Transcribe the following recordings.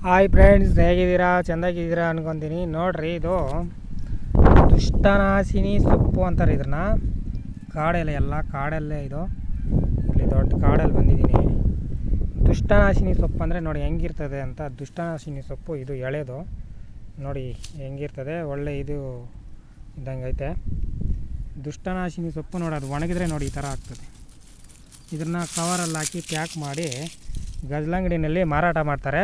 Hi friends, ಹೇಗಿದ್ದೀರಾ? ಚೆಂದಾಗಿದ್ದೀರಾ ಅನ್ಕೊತೀನಿ. ನೋಡ್ರಿ, ಇದು ದುಷ್ಟನಾಶಿನಿ ಸೊಪ್ಪು ಅಂತಾರೆ ಇದನ್ನ. ಕಾಡಲ್ಲೇ, ಎಲ್ಲ ಕಾಡಲ್ಲೇ ಇದು. ಇಲ್ಲಿ ದೊಡ್ಡ ಕಾಡಲ್ಲಿ ಬಂದಿದ್ದೀನಿ. ದುಷ್ಟನಾಶಿನಿ ಸೊಪ್ಪು ಅಂದರೆ ನೋಡಿ ಹೆಂಗಿರ್ತದೆ ಅಂತ. ದುಷ್ಟನಾಶಿನಿ ಸೊಪ್ಪು ಇದು ಎಳೆದು ನೋಡಿ ಹೆಂಗಿರ್ತದೆ, ಒಳ್ಳೆ ಇದು ಇದ್ದಂಗೆ ಐತೆ. ದುಷ್ಟನಾಶಿನಿ ಸೊಪ್ಪು ನೋಡಿ, ಅದು ಒಣಗಿದ್ರೆ ನೋಡಿ ಈ ಥರ ಆಗ್ತದೆ. ಇದನ್ನು ಕವರಲ್ಲಿ ಹಾಕಿ ಪ್ಯಾಕ್ ಮಾಡಿ ಗಜಲಂಗಡಿನಲ್ಲಿ ಮಾರಾಟ ಮಾಡ್ತಾರೆ.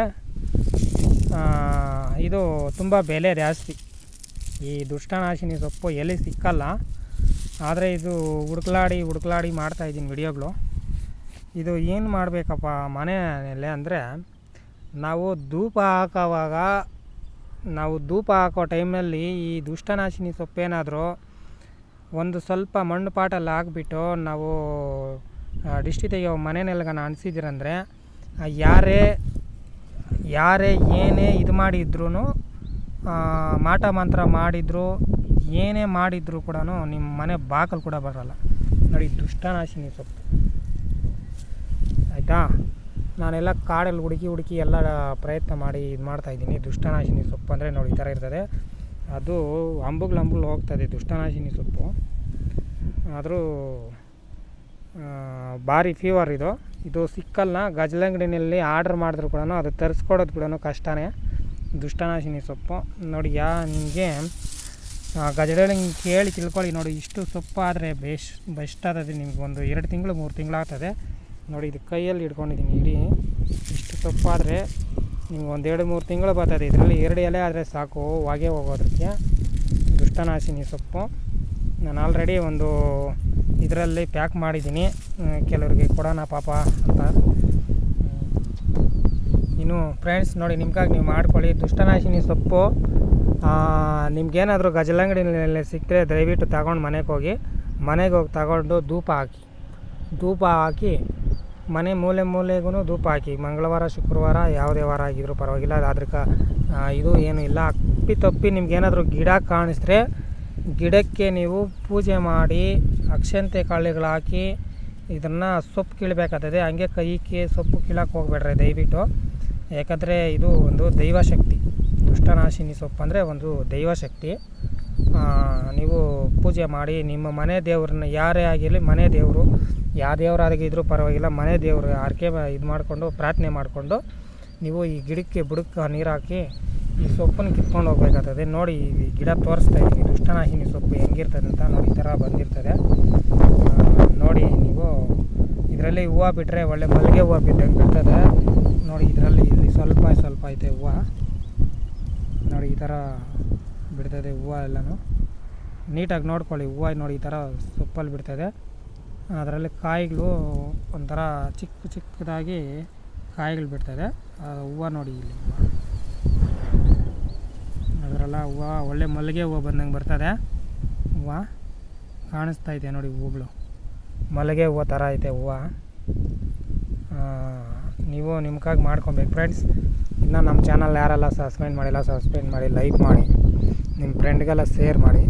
ಇದು ತುಂಬ ಬೆಲೆ ಜಾಸ್ತಿ. ಈ ದುಷ್ಟನಾಶಿನಿ ಸೊಪ್ಪು ಎಲ್ಲಿ ಸಿಕ್ಕಲ್ಲ. ಆದರೆ ಇದು ಹುಡುಕ್ಲಾಡಿ ಮಾಡ್ತಾಯಿದ್ದೀನಿ ವಿಡಿಯೋಗಳು. ಇದು ಏನು ಮಾಡಬೇಕಪ್ಪ ಮನೆಯಲ್ಲೇ ಅಂದರೆ, ನಾವು ಧೂಪ ಹಾಕೋ ಟೈಮಲ್ಲಿ ಈ ದುಷ್ಟನಾಶಿನಿ ಸೊಪ್ಪೇನಾದರೂ ಒಂದು ಸ್ವಲ್ಪ ಮಣ್ಣು ಪಾಟಲ್ಲಿ ಹಾಕ್ಬಿಟ್ಟು ನಾವು ದಿಷ್ಟಿ ತೆಗೆಯೋ ಮನೆಯಲ್ಗನ ಅನಿಸಿದ್ದೀರಂದರೆ, ಯಾರೇ ಏನೇ ಇದು ಮಾಡಿದ್ರೂ, ಮಾಟ ಮಂತ್ರ ಮಾಡಿದ್ರು, ಏನೇ ಮಾಡಿದ್ರು ಕೂಡ ನಿಮ್ಮ ಮನೆ ಬಾಕಲು ಕೂಡ ಬರೋಲ್ಲ. ನೋಡಿ, ದುಷ್ಟನಾಶಿನಿ ಸೊಪ್ಪು ಆಯಿತಾ. ನಾನೆಲ್ಲ ಕಾಡಲ್ಲಿ ಹುಡುಕಿ ಎಲ್ಲ ಪ್ರಯತ್ನ ಮಾಡಿ ಇದು ಮಾಡ್ತಾಯಿದ್ದೀನಿ. ದುಷ್ಟನಾಶಿನಿ ಸೊಪ್ಪು ಅಂದರೆ ನೋಡಿ ಈ ಥರ ಇರ್ತದೆ. ಅದು ಅಂಬುಗಳು ಹೋಗ್ತದೆ ದುಷ್ಟನಾಶಿನಿ ಸೊಪ್ಪು. ಆದರೂ ಭಾರಿ ಫೀವರ್ ಇದು ಸಿಕ್ಕಲ್ಲ. ಗಜಲಂಗಡಿನಲ್ಲಿ ಆರ್ಡ್ರ್ ಮಾಡಿದ್ರು ಕೂಡ ಅದು ತರಿಸ್ಕೊಡೋದು ಕೂಡ ಕಷ್ಟನೇ. ದುಷ್ಟನಾಶಿನಿ ಸೊಪ್ಪು ನೋಡಿ, ನಿಮಗೆ ಗಜಲಂಗಡಿ ಕೇಳಿ ತಿಳ್ಕೊಳ್ಳಿ. ನೋಡಿ, ಇಷ್ಟು ಸೊಪ್ಪು ಆದರೆ ಬೆಸ್ಟ್ ಆಗ್ತದೆ ನಿಮ್ಗೆ. ಒಂದು 2 ತಿಂಗಳು 3 ತಿಂಗಳು ಆಗ್ತದೆ ನೋಡಿ. ಇದು ಕೈಯಲ್ಲಿ ಹಿಡ್ಕೊಂಡಿದ್ದೀನಿ. ಇಡೀ ಇಷ್ಟು ಸೊಪ್ಪು ಆದರೆ ನಿಮ್ಗೆ ಒಂದು 2-3 ತಿಂಗಳು ಬರ್ತದೆ. ಇದರಲ್ಲಿ 2 ಎಲೆ ಆದರೆ ಸಾಕು ಹೊಗೆ ಹೋಗೋದಕ್ಕೆ. ದುಷ್ಟನಾಶಿನಿ ಸೊಪ್ಪು ನಾನು ಆಲ್ರೆಡಿ ಒಂದು ಇದರಲ್ಲಿ ಪ್ಯಾಕ್ ಮಾಡಿದ್ದೀನಿ, ಕೆಲವರಿಗೆ ಕೊಡೋಣ ಪಾಪ ಅಂತ. ಇನ್ನು ಫ್ರೆಂಡ್ಸ್ ನೋಡಿ, ನಿಮ್ಗಾಗಿ ನೀವು ಮಾಡ್ಕೊಳ್ಳಿ. ದುಷ್ಟನಾಶಿನಿ ಸೊಪ್ಪು ನಿಮ್ಗೇನಾದರೂ ಗಜಲಂಗಡಿನಲ್ಲಿ ಸಿಕ್ಕರೆ ದಯವಿಟ್ಟು ತಗೊಂಡು ಮನೆಗೆ ಹೋಗಿ ತಗೊಂಡು ಧೂಪ ಹಾಕಿ ಮನೆ ಮೂಲೆಗೂ ಧೂಪ ಹಾಕಿ. ಮಂಗಳವಾರ, ಶುಕ್ರವಾರ, ಯಾವುದೇ ವಾರ ಆಗಿದ್ರೂ ಪರವಾಗಿಲ್ಲ. ಅದಕ್ಕೆ ಇದು ಏನೂ ಇಲ್ಲ. ಅಪ್ಪಿತಪ್ಪಿ ನಿಮ್ಗೇನಾದರೂ ಗಿಡ ಕಾಣಿಸಿದ್ರೆ ಗಿಡಕ್ಕೆ ನೀವು ಪೂಜೆ ಮಾಡಿ ಅಕ್ಷಂತೆ ಕಾಳುಗಳು ಹಾಕಿ ಇದನ್ನು ಸೊಪ್ಪು ಕೀಳಬೇಕಾಗ್ತದೆ. ಹಂಗೆ ಕೈಗೆ ಸೊಪ್ಪು ಕೀಳಕ್ಕೆ ಹೋಗ್ಬೇಡ್ರಿ ದಯವಿಟ್ಟು. ಯಾಕಂದರೆ ಇದು ಒಂದು ದೈವಶಕ್ತಿ. ದುಷ್ಟನಾಶಿನಿ ಸೊಪ್ಪು ಅಂದರೆ ಒಂದು ದೈವಶಕ್ತಿ. ನೀವು ಪೂಜೆ ಮಾಡಿ ನಿಮ್ಮ ಮನೆ ದೇವ್ರನ್ನ, ಯಾರೇ ಆಗಿರಲಿ ಮನೆ ದೇವರು, ಯಾವ ದೇವರಾಗಿದ್ರೂ ಪರವಾಗಿಲ್ಲ, ಮನೆ ದೇವರು ಆರ್ಕೆ ಇದು ಮಾಡಿಕೊಂಡು ಪ್ರಾರ್ಥನೆ ಮಾಡಿಕೊಂಡು ನೀವು ಈ ಗಿಡಕ್ಕೆ ಬುಡಕ್ಕೆ ನೀರು ಹಾಕಿ ಈ ಸೊಪ್ಪನ್ನು ಕಿತ್ಕೊಂಡು ಹೋಗ್ಬೇಕಾಗ್ತದೆ. ನೋಡಿ, ಈ ಗಿಡ ತೋರಿಸ್ತಾ ಇದ್ದೀನಿ ದುಷ್ಟನಾಶಿನಿ ಸೊಪ್ಪು ಹೆಂಗಿರ್ತದೆ ಅಂತ. ನೋಡಿ, ಈ ಥರ ಬಂದಿರ್ತದೆ ನೋಡಿ. ನೀವು ಇದರಲ್ಲಿ ಹೂವು ಬಿಟ್ಟರೆ ಒಳ್ಳೆ ಮಲ್ಲಿಗೆ ಹೂವು ಬಿಡ್ತದೆ ನೋಡಿ. ಇದರಲ್ಲಿ ಇಲ್ಲಿ ಸ್ವಲ್ಪ ಐತೆ ಹೂವು ನೋಡಿ. ಈ ಥರ ಬಿಡ್ತದೆ ಹೂವು ಎಲ್ಲನೂ. ನೀಟಾಗಿ ನೋಡ್ಕೊಳ್ಳಿ. ಹೂವು ನೋಡಿ ಈ ಥರ ಸೊಪ್ಪಲ್ಲಿ ಬಿಡ್ತದೆ. ಅದರಲ್ಲಿ ಕಾಯಿಗಳು ಒಂಥರ ಚಿಕ್ಕದಾಗಿ ಕಾಯಿಗಳು ಬಿಡ್ತದೆ. ಹೂವು ನೋಡಿ, ಇಲ್ಲಿ ಅದರೆಲ್ಲ ಹೂವು ಒಳ್ಳೆ ಮಲ್ಲಿಗೆ ಹೂವು ಬಂದಂಗೆ ಬರ್ತದೆ. ಹೂವು ಕಾಣಿಸ್ತಾ ಇದೆ ನೋಡಿ, ಹೂಗಳು ಮಲ್ಲಿಗೆ ಹೂವು ಥರ ಐತೆ ಹೂವು. ನೀವು ನಿಮ್ಗಾಗಿ ಮಾಡ್ಕೊಬೇಕು ಫ್ರೆಂಡ್ಸ್. ಇನ್ನು ನಮ್ಮ ಚಾನಲ್ ಯಾರೆಲ್ಲ ಸಬ್ಸ್ಕ್ರೈಬ್ ಮಾಡಿ, ಲೈಕ್ ಮಾಡಿ, ನಿಮ್ಮ ಫ್ರೆಂಡ್ಗೆಲ್ಲ ಶೇರ್ ಮಾಡಿ.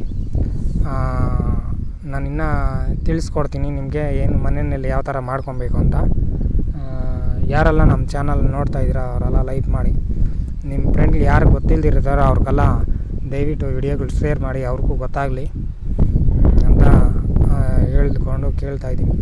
ನಾನು ಇನ್ನೂ ತಿಳಿಸ್ಕೊಡ್ತೀನಿ ನಿಮಗೆ ಏನು ಮನೆಯಲ್ಲಿ ಯಾವ ಥರ ಮಾಡ್ಕೊಬೇಕು ಅಂತ. ಯಾರೆಲ್ಲ ನಮ್ಮ ಚಾನಲ್ ನೋಡ್ತಾ ಇದ್ದೀರಾ ಅವರೆಲ್ಲ ಲೈಕ್ ಮಾಡಿ. ನಿಮ್ಮ ಫ್ರೆಂಡ್ಗೆ ಯಾರು ಗೊತ್ತಿಲ್ಲದಿರ್ತಾರೋ ಅವ್ರಿಗೆಲ್ಲ ದಯವಿಟ್ಟು ವಿಡಿಯೋಗಳು ಶೇರ್ ಮಾಡಿ, ಅವ್ರಿಗೂ ಗೊತ್ತಾಗಲಿ ಅಂತ ಹೇಳ್ಕೊಂಡು ಕೇಳ್ತಾಯಿದ್ದೀನಿ.